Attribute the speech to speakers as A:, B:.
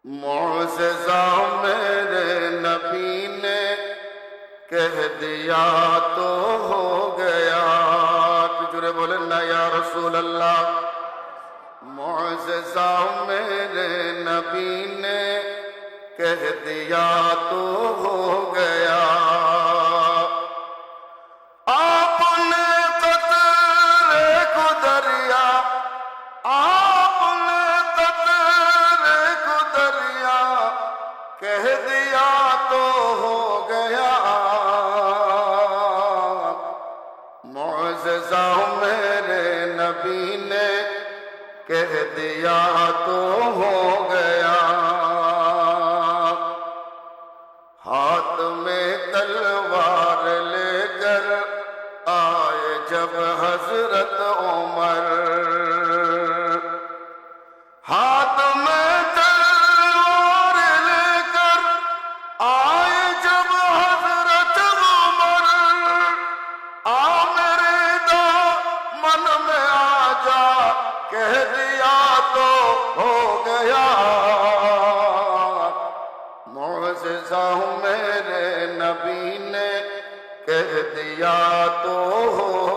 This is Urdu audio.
A: معجزہ میرے نبی نے کہہ دیا تو ہو گیا. جڑے بولے نا یا رسول اللہ. معجزہ میرے نبی نے کہہ دیا تو ہو گیا. آپ نے قطرے کو دریا، آپ نے قطرے کو دریا کہہ دیا تو ہو گیا. معجزہ میرے نبی نے کہہ دیا تو ہو گیا. ہاتھ میں تلوار لے کر آئے جب حضرت عمر، ہاتھ میں تلوار لے کر آئے جب حضرت عمر، آ میرے دامن میں آ جا کہہ دیا تو ہو گیا. معجزہ میرے نبی نے کہہ دیا تو ہو